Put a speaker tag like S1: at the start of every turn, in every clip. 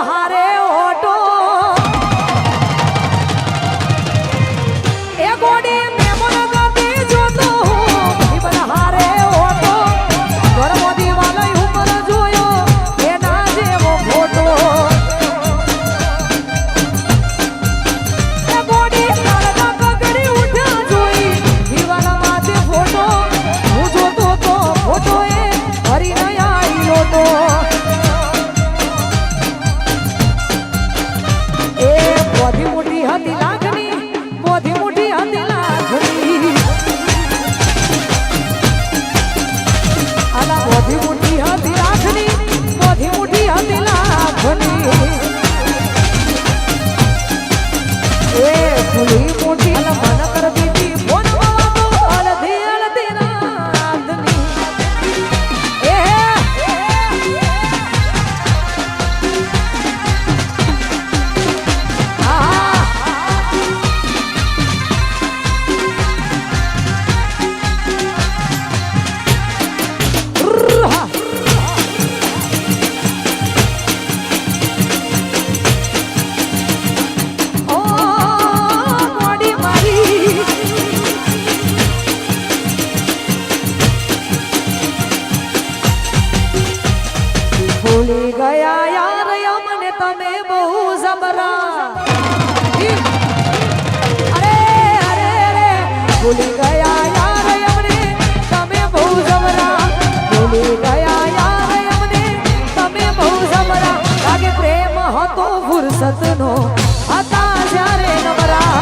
S1: હારે ઓટો એ ગોડી મેમન ગતી જોતો પીપલ હારે ઓટો ઘરમો દીવાલો ઉપર જોયો એના જેવો ફોટો એ ગોડી કાળના કગડી ઉઠ્યા જોઈ દીવાલા માથે ફોટો હું જોતો તો ફોટો એ હરી ન આવ્યો તો મોધી મોટી હતી લાગણી મોધી મોટી હતી લાગણી આલા મોધી મોટી હતી લાગણી મોધી મોટી હતી લાગણી એ ફૂલી મોટી મન કર દીધી ફોન વાતો અલધી અલધી રાતની એ ભૂલી ગયા યાર અમને તમે બહુ જબરા અરે અરે અરે ભૂલી ગયા યાર અમને તમે બહુ જબરા ભૂલી ગયા યાર અમને તમે બહુ જબરા લાગે પ્રેમ હતો ફુરસતનો હતા જ્યારે નવરા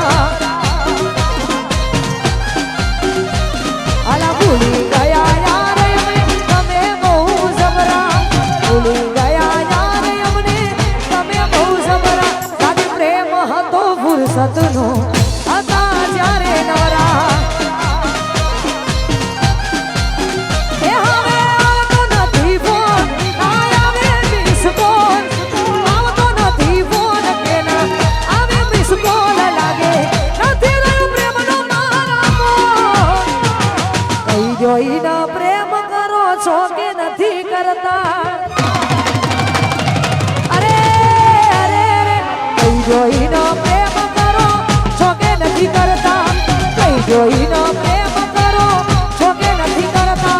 S1: આલા ભૂલી ગયા યાર અમને તમે બહુ જબરા ભૂલી ગયા યાર અમને તમે બહુ જબરા લાગે પ્રેમ હતો ફુરસતનો હતા જ્યારે નવરા એ હવે આવતો નથી ફોન આવે મિસ કોલ આવતો નથી ફોન કે ના આવે મિસ કોલ લાગે નથી રહ્યો પ્રેમનો મારામો કઈ જોઈને પ્રેમ કરો છો કે નથી કરતા અરે અરે અરે કઈ જોઈને પ્રેમ કરો છો કે નથી કરતા કઈ જોઈને પ્રેમ કરો છો કે નથી કરતા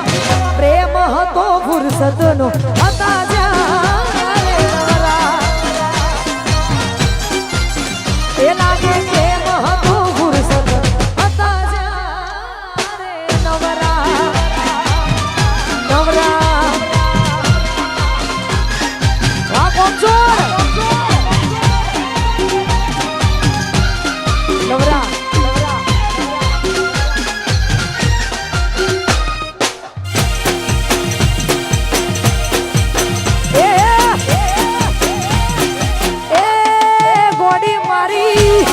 S1: પ્રેમ હતો ફુરસતનો હતા જ્યારે નવરા એ લાગે પ્રેમ હતો ફુરસત હતા જ્યારે નવરા નવરા આ કોચોર નવરા ગોડી મારી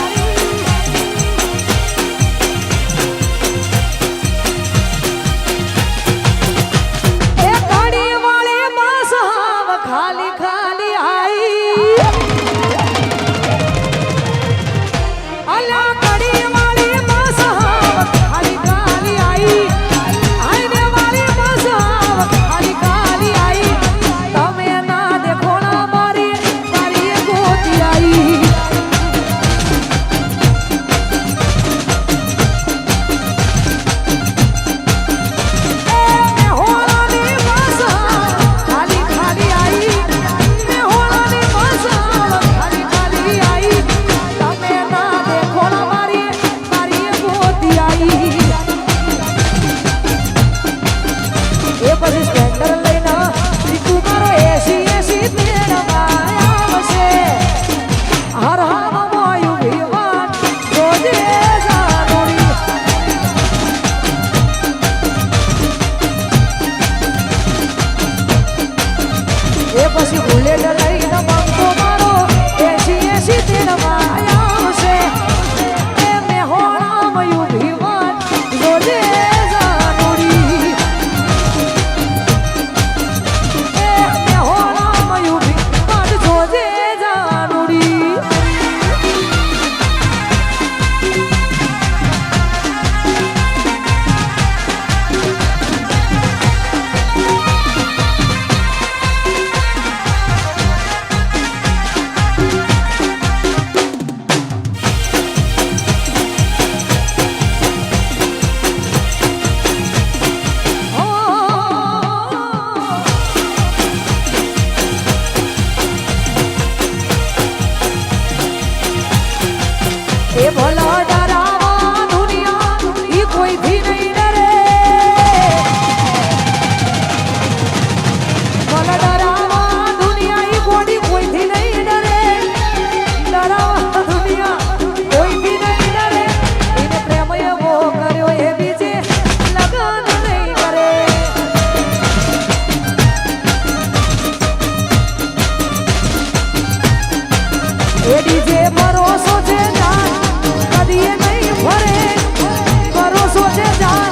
S1: એ ગાડી વાળી બસ હાવ ખાલી ખાલી આઈ અલા ગાડી વાળી બસ હાવ ખાલી ખાલી આઈ આઈને વાળી બસ હાવ ખાલી ખાલી આઈ તમે ના દેખો ના મારી મારી ગોતી આઈ પછી બુલેટ લઈને બંકો મારો 80 તેલમાં આવશે એ મેહોણામાં યુભી વાત જોજે જાનુડી એ મેહોણામાં યુભી વાત જોજે જાનુડી એ ડીજે ભરોસો છે જાન કદીએ નહીં ફરે ભરોસો છે જાન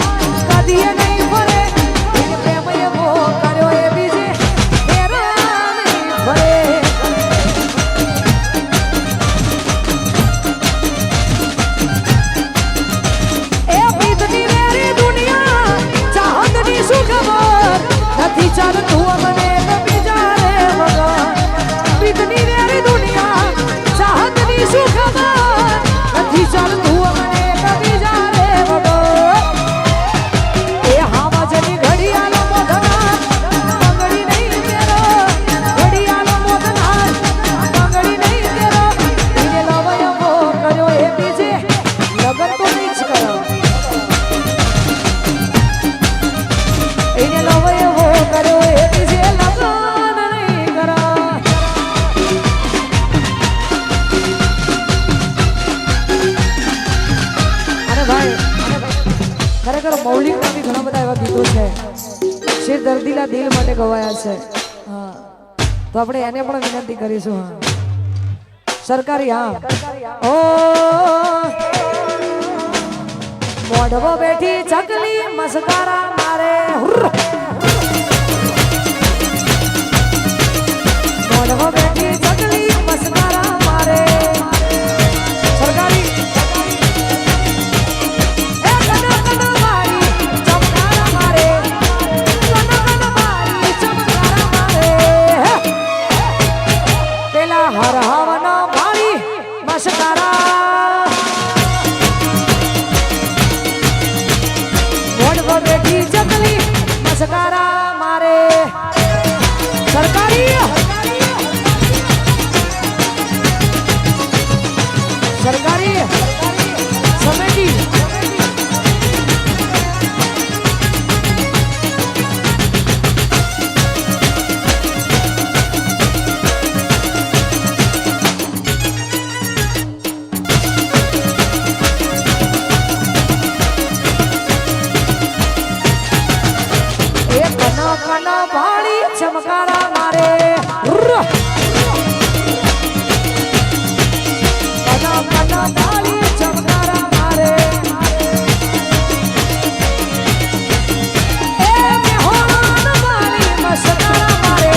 S1: કદીએ નહીં ફરે એને પ્રેમ એવો કર્યો એ બીજે ફેરા નહીં ફરે એ પ્રીતની વેરી દુનિયા ચાહતની શું ખબર નથી ચાલતું અમને બીજા રે વગર પ્રીતની વેરી દુનિયા ચાહતની શું ખબર નથી ચાલતું અમને બીજા રે વગર એ હાવાજની ઘડિયાળો મોઢના બંગડી નહીં તેરો ઘડિયાળો મોઢના બંગડી નહીં તેરો એને લવયવો કર્યો એ બીજે લગન તો નહીં જ કરો એને લવયવો કર્યો એ બીજે લગન નહીં કરો અને ભાઈ ખરેખર મૌલિકના બી ઘણા બધા એવા ગીતો છે શેર દર્દીલા દિલ માટે ગવાયા છે હા તો આપણે એને પણ વિનંતી કરીશું હા સરકારી હા ઓ મોઢવો બેઠી ચકલી મસ્કારા મારે હુર્ર મોઢવો બેઠી ચકલી મસ્કારા મારે સરકારી એ કન કન મારી ચમકારા મારે કન કન મારી ચમકારા મારે પેલા હર હવના મારી મસ્કારા મોઢવો બેઠી ચકલી મસ્કારા મારે સરકારી સરકારી સમિતિ એ કન કન ભાળી ચમકારા મારે હુર્ર કન કન ભાળી ચમકારા મારે એ મેહોણાન ભાળી મસ્કારા મારે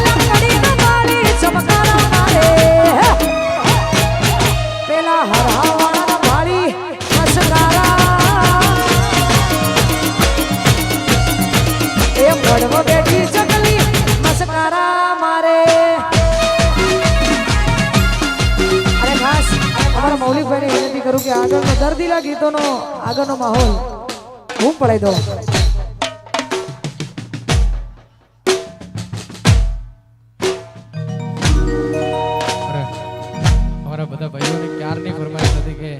S1: લકડીન ભાળી ચમકારા મારે પેલા હરહાવાળા ભાળી મસ્કારા એ મોઢવો બેઠી ચકલી મસ્કારા મારે અને ખાસ અમારા મૌલિકભાઈને વિનંતી કરું કે આગળનો દર્દીલા ગીતોનો આગળનો માહોલ હું પડાઈ દઉં
S2: અમારા બધા ભાઈઓને ક્યારની ફરમાઈશ હતી કે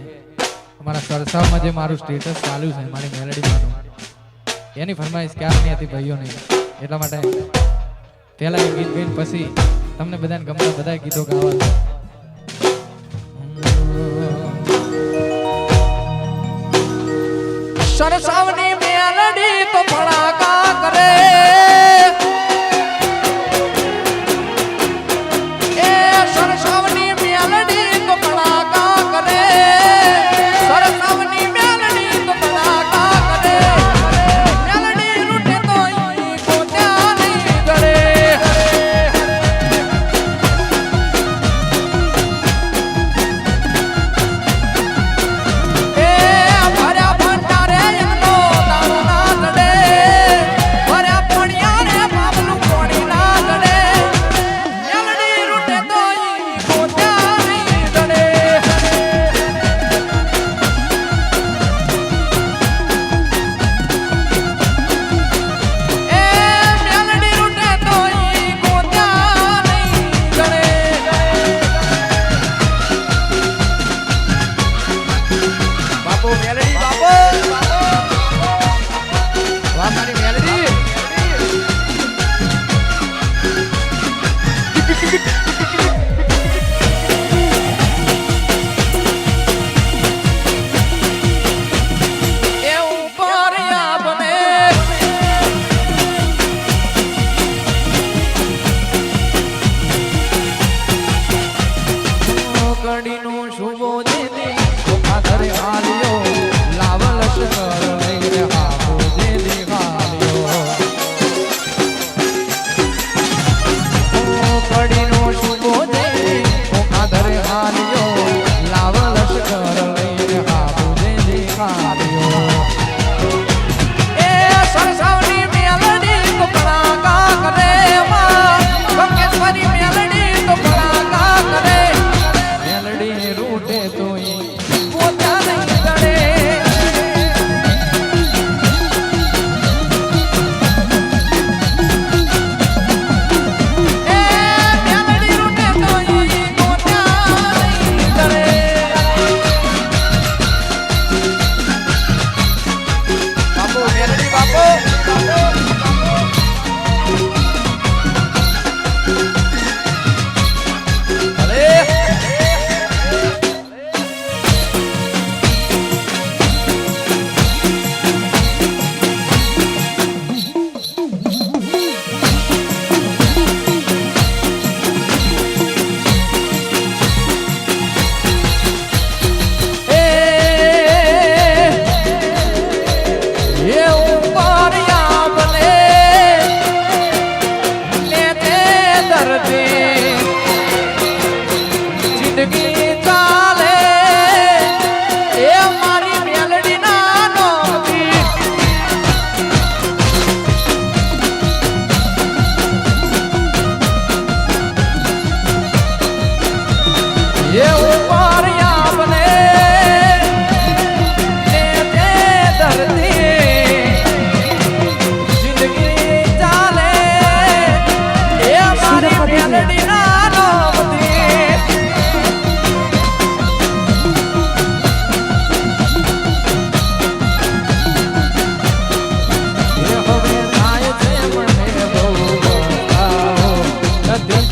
S2: અમારા સરસાવમાં જે મારું સ્ટેટસ ચાલુ છે મારી મેલેડીમાંનું એની ફરમાઈશ ક્યારની હતી ભાઈઓની એટલા માટે પહેલા એ ગીત ગઈને પછી તમને બધાને ગમતા બધા ગીતો ગાવા સરસાવની મેલડી તો ભડાકા કરે એ સરસાવની મેલડી તો ભડાકા કરે સરસાવની મેલડી તો ભડાકા કરે મેલડી રૂઠે તો ઈ કોત્યા નહીં કરે એ ભર્યા ભંડારે એમનો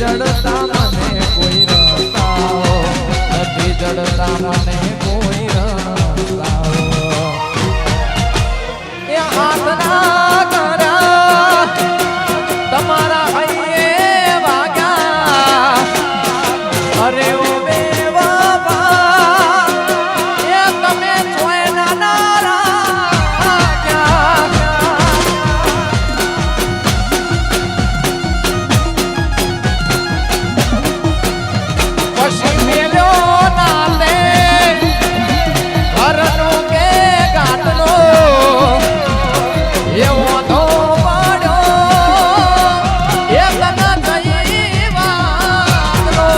S2: જડતા મને કોઈ રસ્તાઓ, નથી જડતા મને કોઈ રસ્તાઓ. એ હાથના કર્યા તમારા હૈયે વાગ્યા, અરે ઓ બેવફા, એ તમે જોઈના ના રાખ્યા. પછી મેલ્યો નાલે ઘરનું કે ગાંઠનો, એવો તો પડ્યો એ તને થઈ વાતનો.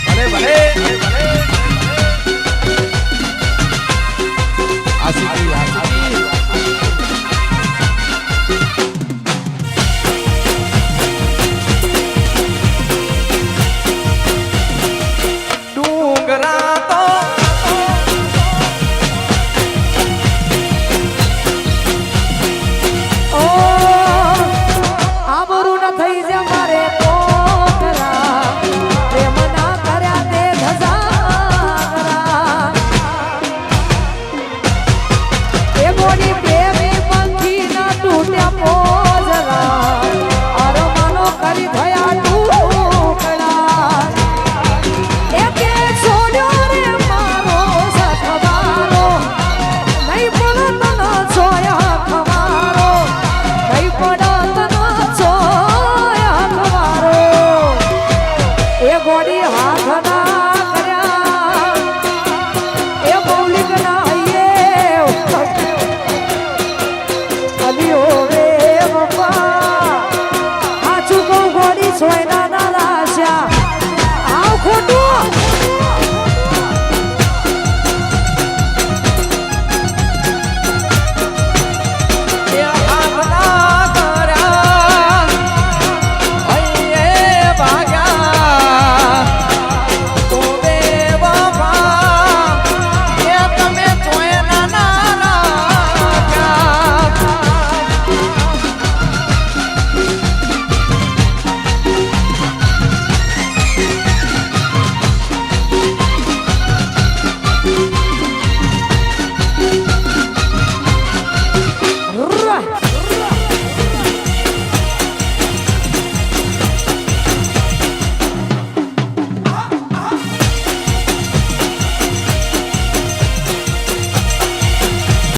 S2: ભલે ભલે આશીકી આશીકી. ડુંગરા તો
S1: ઓ આબરૂ ન થઈ જે મારે કોકરા, પ્રેમ ના કર્યા તે ધજાગરા. એ ગોડી